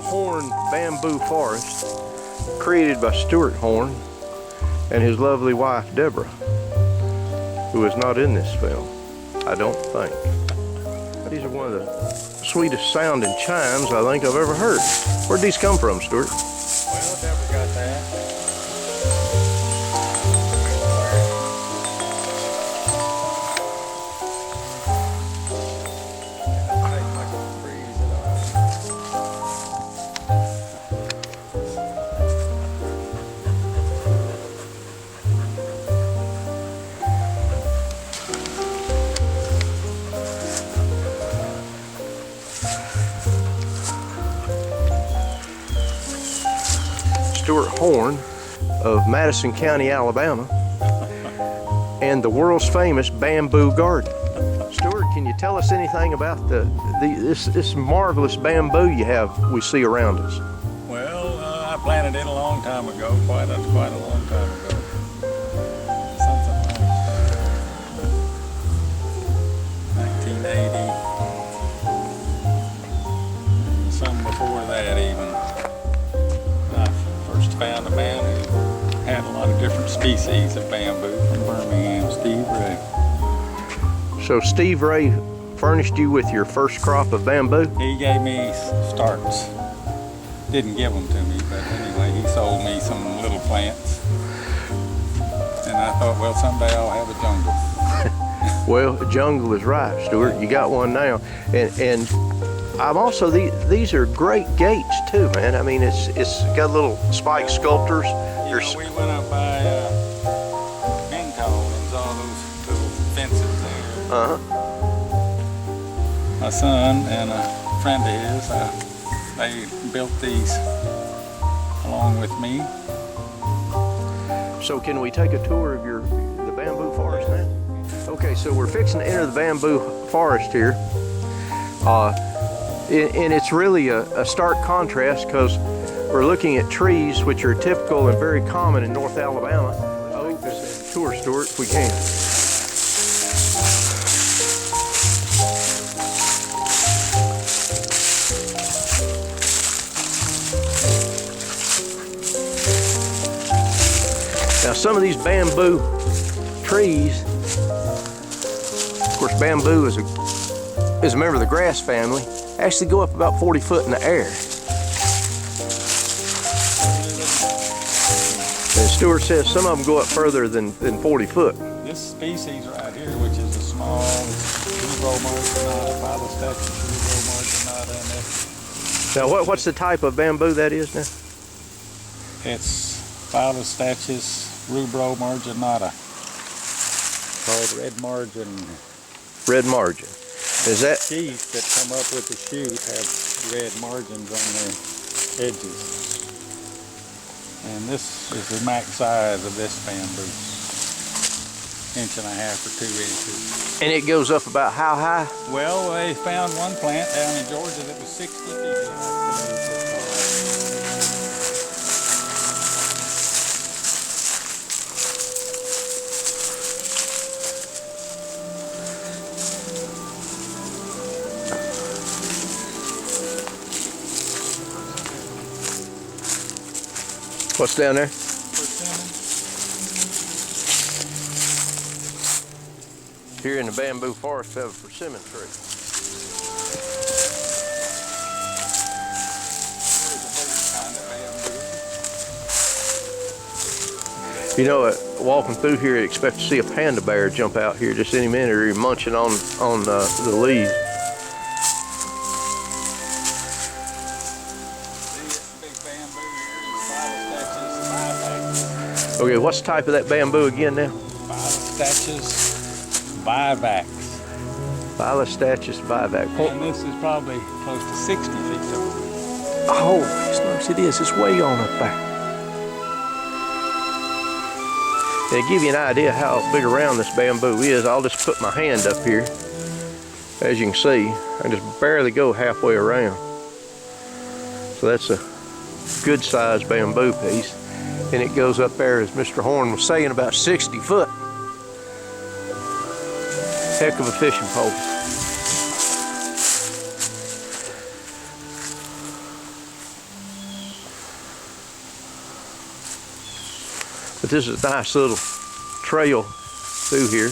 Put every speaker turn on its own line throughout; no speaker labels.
Horn bamboo forest created by Stuart Horn and his lovely wife Deborah, who is not in this film, I don't think. These are one of the sweetest sounding chimes I think I've ever heard. Where'd these come from, Stuart?
Well, Deborah got that.
Stuart Horn of Madison County, Alabama, and the world's famous bamboo garden. Stuart, can you tell us anything about this marvelous bamboo we see around us?
Well, I planted it a long time ago, quite a long time ago. Something like 1980. Some before that even. Found a man who had a lot of different species of bamboo from Birmingham, Steve Ray.
So Steve Ray furnished you with your first crop of bamboo?
He gave me starts. Didn't give them to me, but anyway, he sold me some little plants. And I thought, well, someday I'll have a jungle.
Well, a jungle is right, Stuart. You got one now. And I'm also, these are great gates too, man. I mean, it's got little spike sculptures.
You know, we went up by Minco and saw those little fences there. My son and a friend of his, they built these along with me.
So can we take a tour of the bamboo forest now? Okay, so we're fixing to enter the bamboo forest here. And it's really a stark contrast because we're looking at trees which are typical and very common in North Alabama. Oh, tour, Stuart, if we can. Now some of these bamboo trees, of course bamboo is a member of the grass family, actually go up about 40 foot in the air. And Stuart says some of them go up further than 40 foot.
This species right here, which is a small, rubro marginata, Phylostachys rubro marginata.
Now what's the type of bamboo that is now?
It's Phylostachys rubro marginata, called red margin.
Red margin. Is that
sheaths that come up with the shoot have red margins on their edges. And this is the max size of this bamboo. 1.5 or 2 inches.
And it goes up about how high?
Well, they found one plant down in Georgia that was 60 feet high.
What's down there?
Persimmon.
Here in the bamboo forest we have a persimmon tree. You know, walking through here, you expect to see a panda bear jump out here just any minute, or you're munching on the leaves. Okay, what's the type of that bamboo again now?
Phylostachys vivax.
Phylostachys vivax.
And this is probably close to 60 feet tall.
Oh, yes, it is. It's way on up there. To give you an idea how big around this bamboo is, I'll just put my hand up here. As you can see, I just barely go halfway around. So that's a good sized bamboo piece. And it goes up there, as Mr. Horn was saying, about 60 foot. Heck of a fishing pole. But this is a nice little trail through here.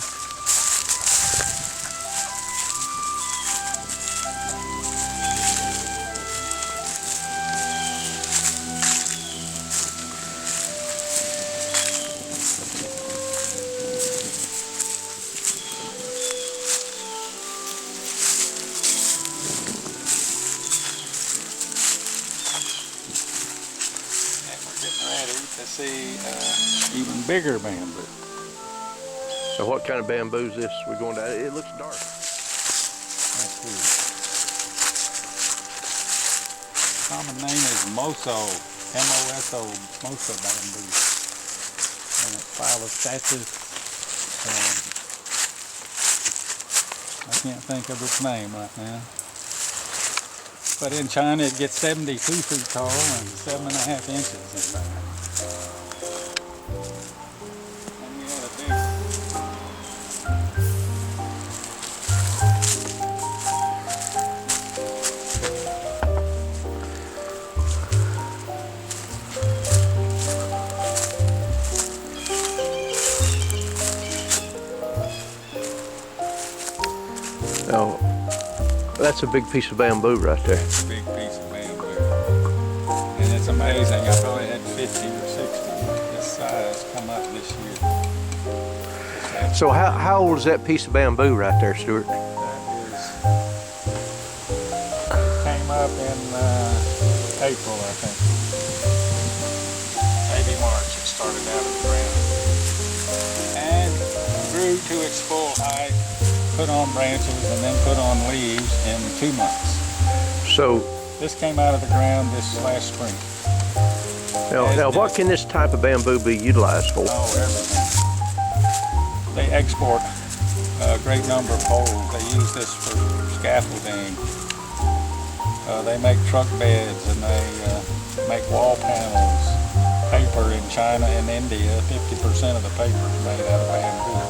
To see even bigger bamboo.
So what kind of bamboo is this we're going to? It looks dark.
Let's see. Common name is moso, M-O-S-O, moso bamboo. And it's phyllostachys. I can't think of its name right now. But in China it gets 72 feet tall and 7.5 inches in diameter. And we had a big
Oh, that's a big piece of bamboo right there.
That's a big piece of bamboo. And it's amazing. I probably had 50 or 60 this size come up this year.
So how old is that piece of bamboo right there, Stuart?
That came up in April, I think. Maybe March it started out of the ground. And grew to its full height, put on branches, and then put on leaves in 2 months.
So
this came out of the ground this last spring.
now what can this type of bamboo be utilized for?
Oh, everything. They export a great number of poles. They use this for scaffolding. They make truck beds and they make wall panels. Paper in China and India, 50% of the paper is made out of bamboo.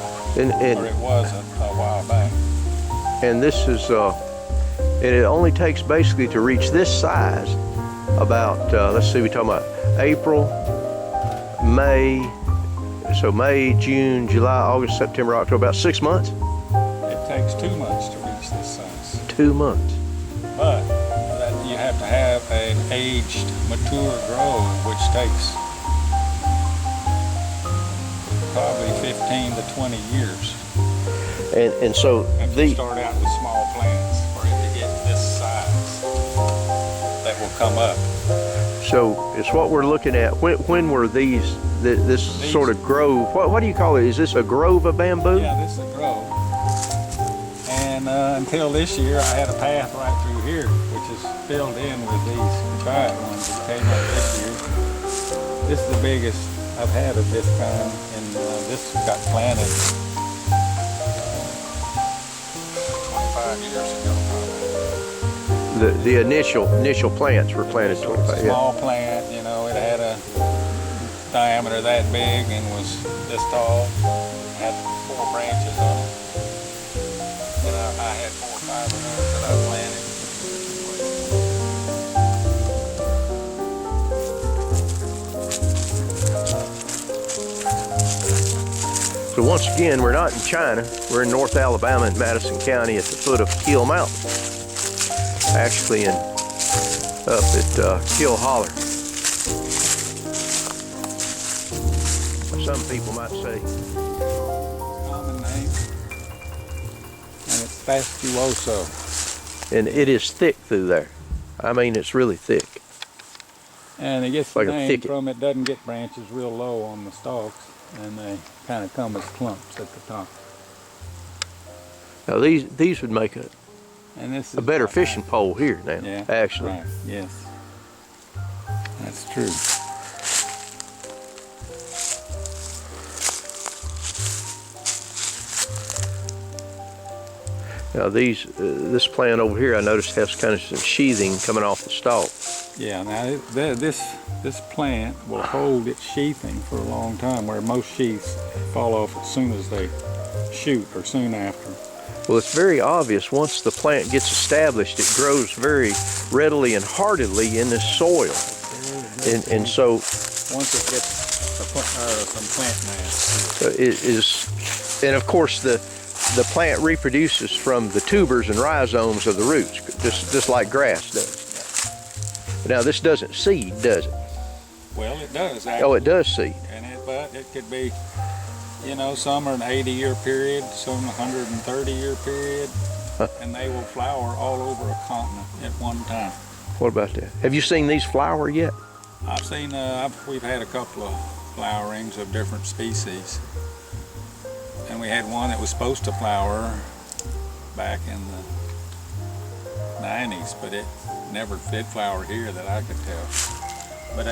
Or it was a while back.
And this is, and it only takes basically to reach this size about, let's see, we're talking about April, May, so May, June, July, August, September, October, about 6 months?
It takes 2 months to reach this size.
2 months.
But you have to have an aged, mature grove, which takes probably 15 to 20 years.
And so
you start out with small plants for it to get this size that will come up.
So it's what we're looking at. When were these sort of grove? What do you call it? Is this a grove of bamboo?
Yeah, this is a grove. And until this year, I had a path right through here, which is filled in with these giant ones that came up this year. This is the biggest I've had of this kind, and this got planted 25 years ago, probably.
The initial plants were planted 25 years.
Small plant, you know, it had a diameter that big and was this tall. Had 4 branches on it. And I had 4 or 5 of those that I planted.
So once again, we're not in China. We're in North Alabama in Madison County at the foot of Keel Mountain. Actually up at Keel Holler. Some people might say.
Common name. And it's fastuoso.
And it is thick through there. I mean, it's really thick.
And it gets
like
the
a
name
thicket.
from it doesn't get branches real low on the stalks, and they kind of come as clumps at the top.
Now these would make a better fishing pole here now,
yeah,
actually.
Right. Yes, that's true.
Now this plant over here, I noticed has kind of some sheathing coming off the stalk.
Yeah. Now this plant will hold its sheathing for a long time, where most sheaths fall off as soon as they shoot or soon after.
Well, it's very obvious once the plant gets established, it grows very readily and heartily in this soil. And so
once it gets some plant mass.
And of course the plant reproduces from the tubers and rhizomes of the roots, just like grass does. Now this doesn't seed, does it?
Well, it does actually.
Oh, it does seed.
But it could be, you know, some are an 80-year period, some 130-year period, and they will flower all over a continent at one time.
What about that? Have you seen these flower yet?
I've seen, we've had a couple of flowerings of different species. And we had one that was supposed to flower back in the 90s, but it never did flower here that I could tell. But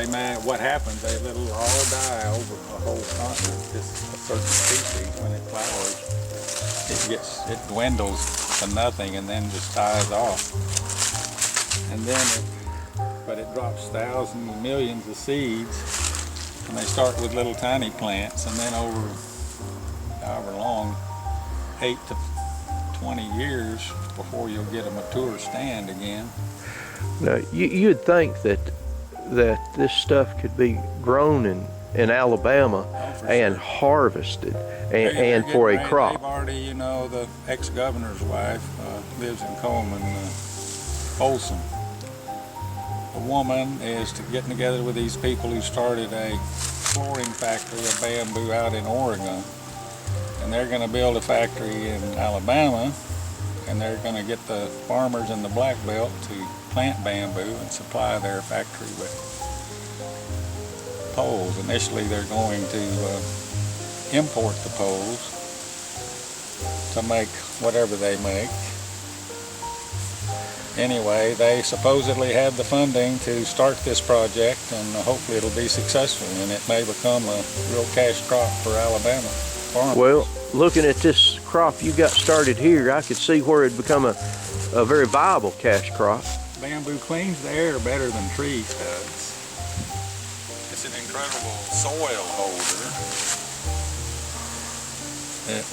what happens, they let it all die over a whole continent. Just a certain species, when it flowers, it dwindles to nothing and then just dies off. And then but it drops thousands, millions of seeds, and they start with little tiny plants, and then over however long, 8 to 20 years before you'll get a mature stand again.
Now, you'd think that this stuff could be grown in Alabama and
sure.
harvested and for a crop.
They've already, you know, the ex-governor's wife lives in Coleman, Folsom. The woman is getting together with these people who started a flooring factory of bamboo out in Oregon. And they're going to build a factory in Alabama, and they're going to get the farmers in the Black Belt to plant bamboo and supply their factory with poles. Initially, they're going to import the poles to make whatever they make. Anyway, they supposedly have the funding to start this project, and hopefully it'll be successful, and it may become a real cash crop for Alabama farmers.
Well, looking at this crop you got started here, I could see where it'd become a very viable cash crop.
Bamboo cleans the air better than trees does. It's an incredible soil holder. It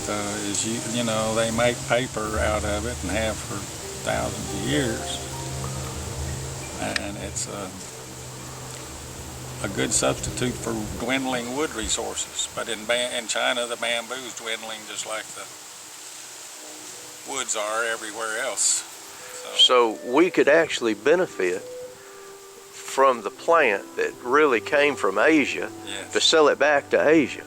is, you know, they make paper out of it and have for thousands of years. And it's a good substitute for dwindling wood resources. But in China, the bamboo is dwindling just like the woods are everywhere else.
So we could actually benefit from the plant that really came from Asia, yes, to sell it back to Asia.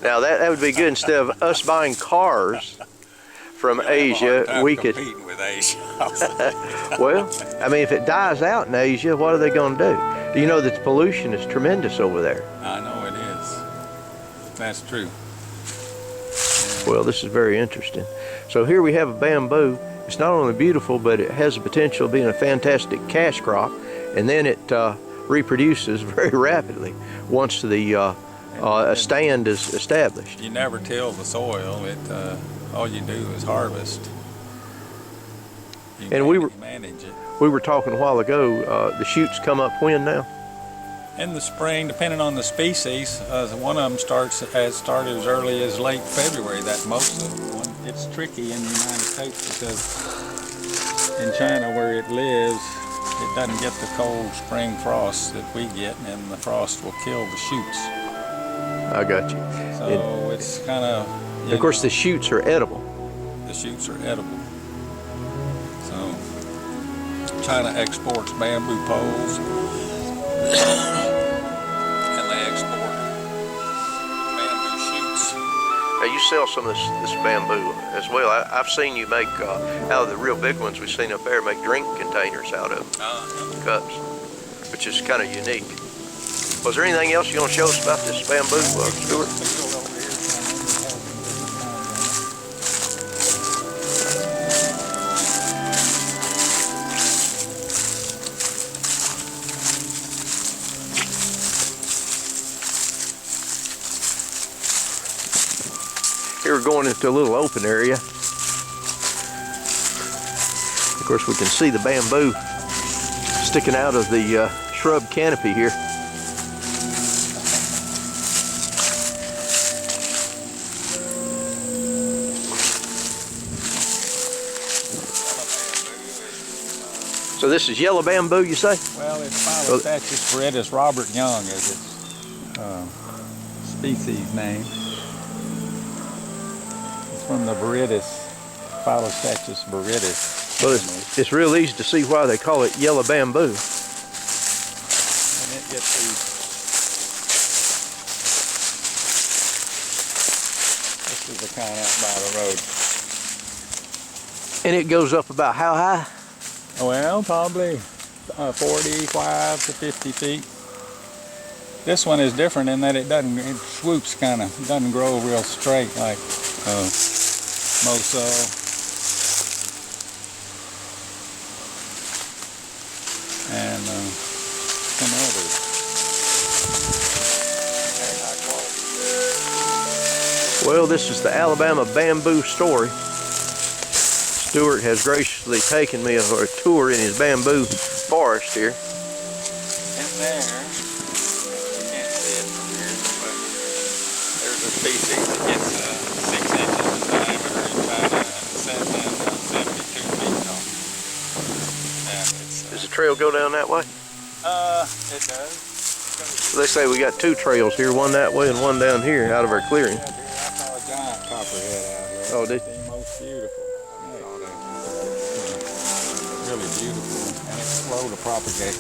Now that would be good. Instead of us buying cars from Asia, we could.
With Asia.
Well, I mean, if it dies out in Asia, what are they going to do? You know that the pollution is tremendous over there.
I know it is. That's true.
Well, this is very interesting. So here we have a bamboo. It's not only beautiful, but it has the potential of being a fantastic cash crop, and then it reproduces very rapidly once the a stand is established.
You never till the soil. All you do is harvest.
And we were
manage it.
We were talking a while ago. The shoots come up when now?
In the spring, depending on the species. One of them started as early as late February. That most of them. It's tricky in the United States because in China, where it lives, it doesn't get the cold spring frost that we get, and the frost will kill the shoots.
I got you.
So it's kind of.
Of course, the shoots are edible.
The shoots are edible. So China exports bamboo poles, and they export bamboo shoots.
Now you sell some of this bamboo as well. I've seen you make, out of the real big ones we've seen up there, make drink containers out of them, cups, which is kind of unique. Was there anything else you want to show us about this bamboo, Stuart? Here we're going into a little open area. Of course, we can see the bamboo sticking out of the shrub canopy here. So this is yellow bamboo, you say?
Well, it's Phyllostatus viridis Robert Young, as it's species name. It's from the viridis, Phyllostatus viridis.
Well, it's real easy to see why they call it yellow bamboo.
And it gets these. This is the kind out by the road.
And it goes up about how high?
Well, probably 45 to 50 feet. This one is different in that it swoops kind of, doesn't grow real straight like moso. And some others.
Well, this is the Alabama bamboo story. Stuart has graciously taken me for a tour in his bamboo forest here.
In there, you can't see it from here, but there's a species that gets 6 inches in diameter in China and 72 feet tall. And it's,
Does the trail go down that way?
it does.
They say we got 2 trails here, one that way and one down here out of our clearing.
I saw a giant copperhead out here.
Oh, did you?
The most beautiful. Really beautiful, and it's slow to propagate.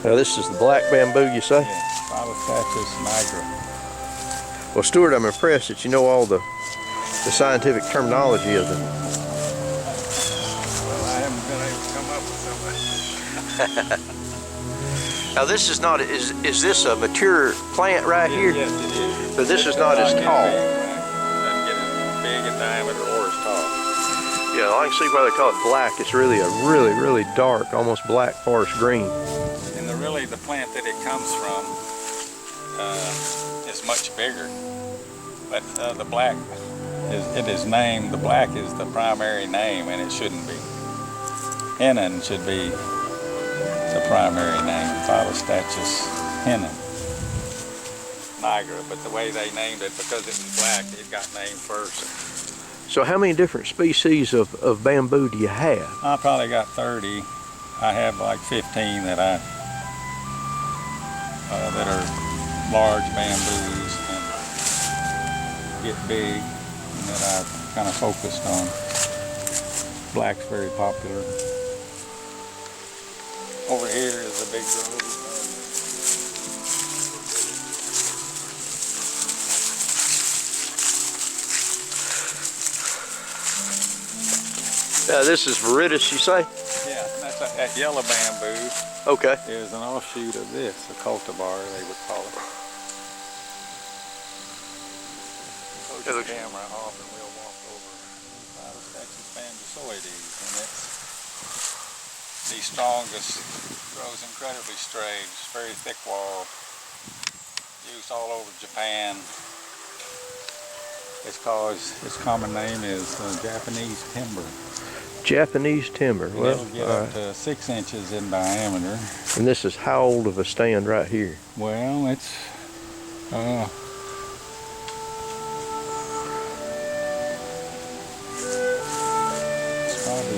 Now this is the black bamboo, you say?
Yeah, Phyllostatus nigra.
Well, Stuart, I'm impressed that you know all the scientific terminology of them.
Well, I haven't been able to come up with so much.
Now this is not, is this a mature plant right here?
Yes, it is.
So this is not as tall.
It doesn't get as big in diameter or as tall.
Yeah, I can see why they call it black. It's really a really dark, almost black forest green.
And the plant that it comes from is much bigger. But the black it is named, the black is the primary name, and it shouldn't be. Hennin should be the primary name, Phyllostatus hennin nigra. But the way they named it, because it was black, it got named first.
So how many different species of bamboo do you have?
I probably got 30. I have like 15 that that are large bamboos and get big, and that I've kind of focused on. Black's very popular. Over here is a big grove.
This is viridis, you say?
Yeah, that's that yellow bamboo.
Okay.
Is an offshoot of this, a cultivar they would call it. Hold the camera off and we'll walk over Phyllostatus pandasoides, and it's the strongest, grows incredibly straight, it's very thick walled, used all over Japan. It's called, its common name is Japanese timber.
Japanese timber.
And
well,
it'll get up to 6 inches in diameter.
And this is how old of a stand right here?
Well, it's probably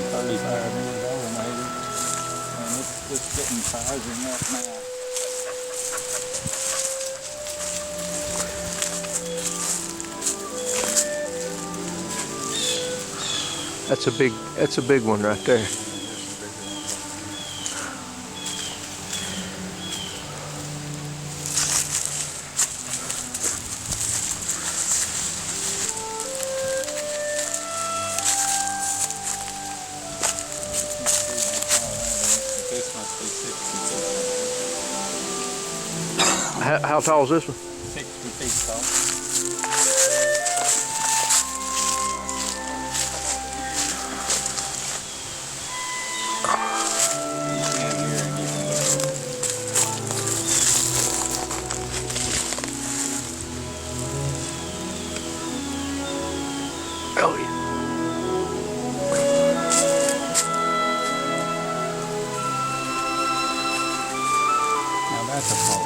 35 years old, maybe. And it's just getting sizing up now.
That's a big one right there.
This must be 60 feet.
How tall is this one?
60 feet tall.
Oh, yeah.
Now that's a pole.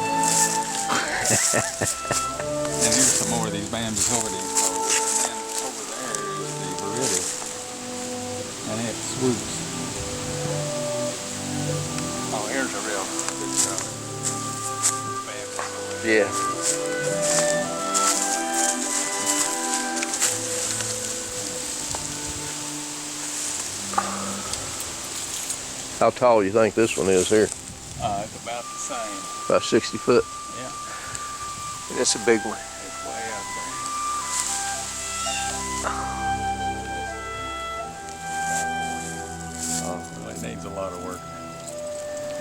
And here's some more of these Pandas-hoides poles. And over there is the viridis. And it swoops. Oh, here's a real good color. Pandas-hoid.
Yeah. How tall do you think this one is here?
It's about the same.
About 60 foot.
Yeah.
And it's a big one.
It's way out there. Well, it needs a lot of work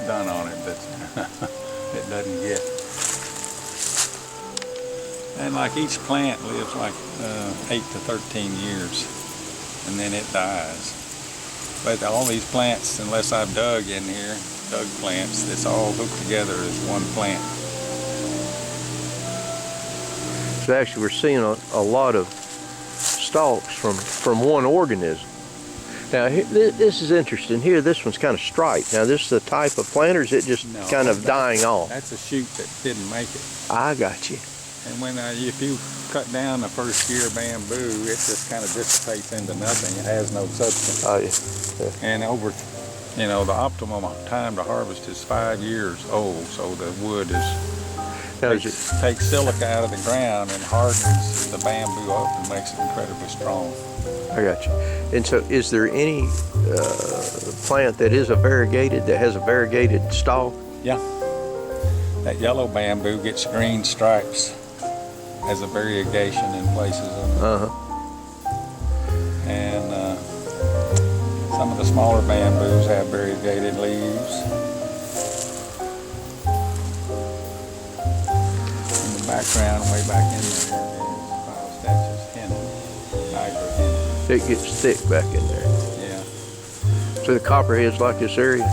done on it, but it doesn't get. And like each plant lives like 8 to 13 years, and then it dies. But all these plants, unless I've dug in here, dug plants, it's all hooked together as one plant.
So actually we're seeing a lot of stalks from one organism. Now this is interesting. Here, this one's kind of striped. Now this is the type of plant, or is it just kind of dying off?
That's a shoot that didn't make it.
I got you.
And when if you cut down the first year bamboo, it just kind of dissipates into nothing. It has no substance.
Oh yeah.
And over, the optimum time to harvest is 5 years old. So the wood takes silica out of the ground and hardens the bamboo up and makes it incredibly strong.
I got you. And so, is there any plant that has a variegated stalk?
Yeah. That yellow bamboo gets green stripes as a variegation in places. And some of the smaller bamboos have variegated leaves. In the background, way back in there, is Statu's henna, Niagara henna.
It gets thick back in there.
Yeah.
So the copperheads like this area?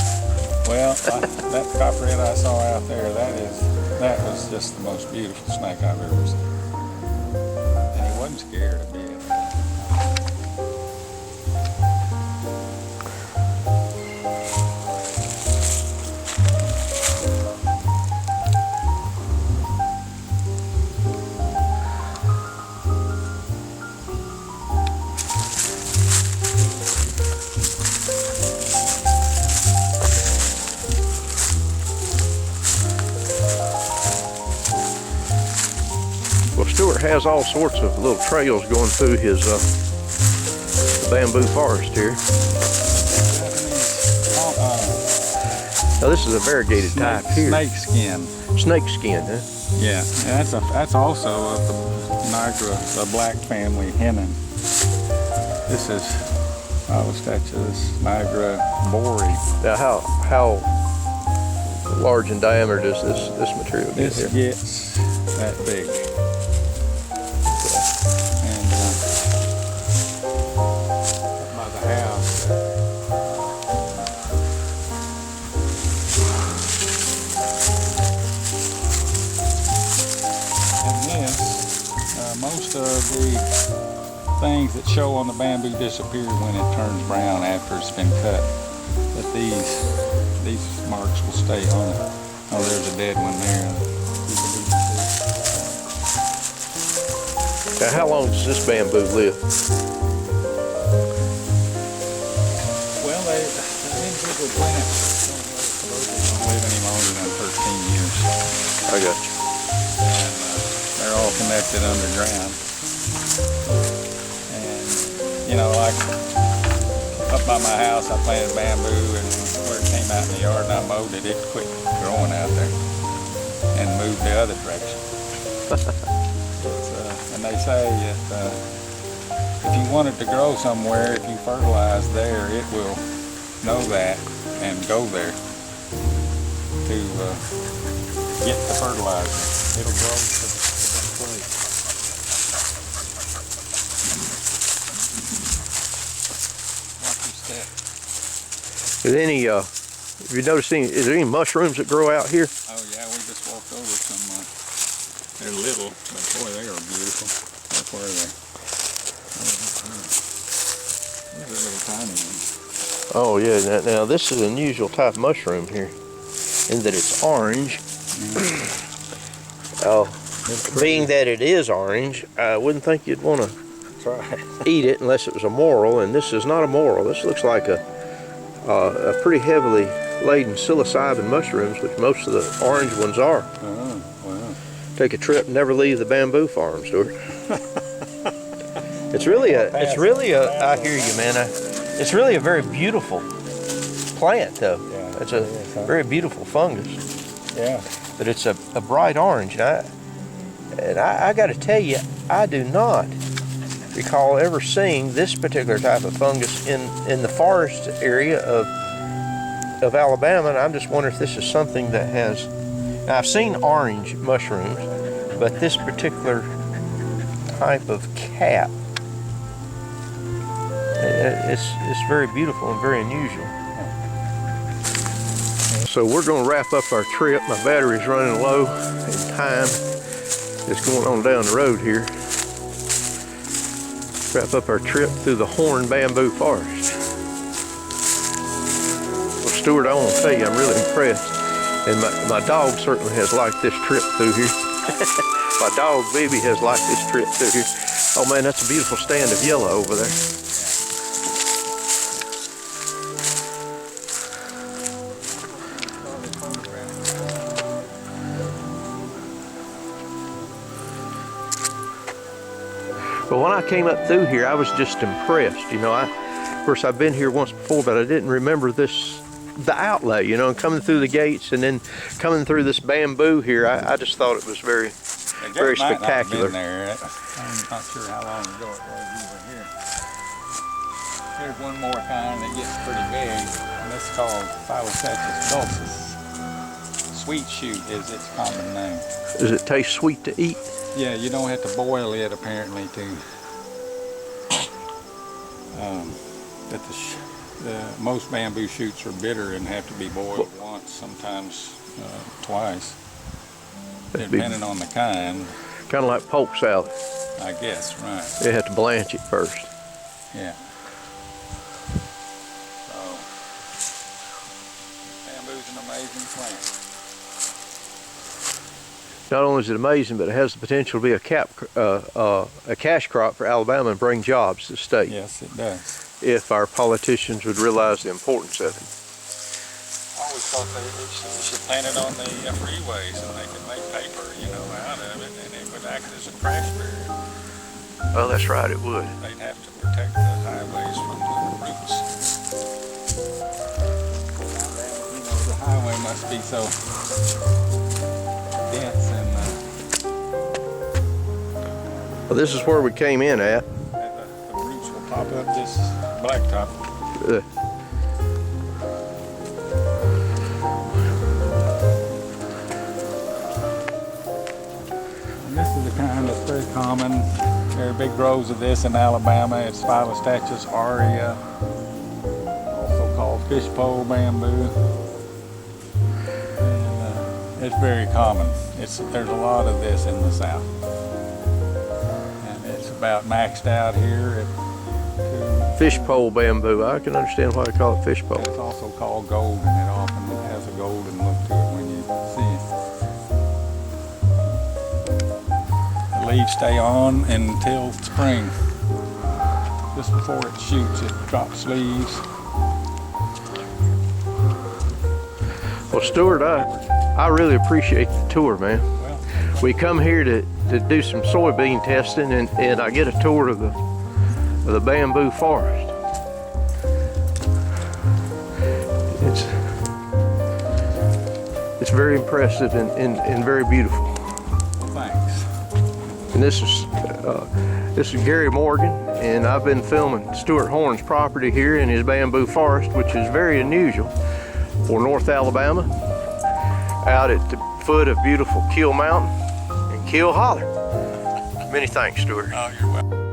Well, that copperhead I saw out there, that was just the most beautiful snake I've ever seen. And he wasn't scared a bit.
Stewart has all sorts of little trails going through his bamboo forest here. Now this is a variegated type here.
Snake skin.
Snake skin, huh?
Yeah, and that's also of the Niagara, the black family henna. This is Statu's Niagara bory.
Now how large in diameter does this material get
This
here?
gets that big. Most of the things that show on the bamboo disappear when it turns brown after it's been cut. But these marks will stay on it. Oh, there's a dead one there.
Now how long does this bamboo live?
Well, the individual plants don't live any longer than 13 years.
I got you.
They're all connected underground. And, like up by my house, I planted bamboo, and where it came out in the yard and I mowed it, it quit growing out there and moved the other direction. And they say that if you want it to grow somewhere, if you fertilize there, it will know that and go there to get the fertilizer. It'll grow to the place. Watch your step.
Is any, have you noticed is there any mushrooms that grow out here?
Oh yeah, we just walked over some, they're little, but boy, they are beautiful. Look where they are. These are little tiny ones.
Oh yeah, now this is an unusual type of mushroom here, in that it's orange. Oh, being that it is orange, I wouldn't think you'd want to eat it unless it was a morel, and this is not a morel. This looks like a pretty heavily laden psilocybin mushrooms, which most of the orange ones are.
Oh, wow.
Take a trip and never leave the bamboo farm, Stuart. It's really a, I hear you, man. It's really a very beautiful plant, though.
Yeah,
it's a very beautiful fungus.
Yeah.
But it's a bright orange. And I got to tell you, I do not recall ever seeing this particular type of fungus in the forest area of Alabama. And I'm just wondering if this is something that has. Now, I've seen orange mushrooms, but this particular type of cap, it's very beautiful and very unusual. So we're going to wrap up our trip. My battery's running low and time is going on down the road here. Wrap up our trip through the horn bamboo forest. Well, Stuart, I want to tell you, I'm really impressed. And my dog certainly has liked this trip through here. My dog, Baby, has liked this trip through here. Oh man, that's a beautiful stand of yellow over there. But when I came up through here, I was just impressed. You know, of course, I've been here once before, but I didn't remember the outlay, you know, and coming through the gates and then coming through this bamboo here, I just thought it was very spectacular.
There. I'm not sure how long ago it was you were here. Here's one more kind that gets pretty big, and it's called Phyllostatus dulcis. Sweet shoot is its common name.
Does it taste sweet to eat?
Yeah, you don't have to boil it apparently to. But most bamboo shoots are bitter and have to be boiled once, sometimes twice, depending on the kind.
Kind of like poke salad.
I guess, right.
They have to blanch it first.
Yeah. So, bamboo's an amazing plant.
Not only is it amazing, but it has the potential to be a cash crop for Alabama and bring jobs to the state.
Yes, it does.
If our politicians would realize the importance of it.
I always thought they should plant it on the freeways and they could make paper, you know, out of it, and it would act as a crash barrier.
Oh, that's right, it would.
They'd have to protect the highways from the roots. You know, the highway must be so dense and.
Well, this is where we came in at.
The roots will pop up this blacktop. And this is the kind that's very common. There are big groves of this in Alabama. It's Phyllostatus aurea, also called fishpole bamboo. And, it's very common. There's a lot of this in the South. And it's about maxed out here at
Fishpole bamboo. I can understand why they call it fishpole.
It's also called golden. It often has a golden look to it when you see it. The leaves stay on until spring. Just before it shoots, it drops leaves.
Well, Stuart, I really appreciate the tour, man.
Well,
we come here to do some soybean testing, and I get a tour of the bamboo forest. It's very impressive and very beautiful.
well, thanks.
And this is Gary Morgan, and I've been filming Stuart Horn's property here in his bamboo forest, which is very unusual for North Alabama, out at the foot of beautiful Keel Mountain and Keel Holler. Many thanks, Stuart.
Oh, you're welcome.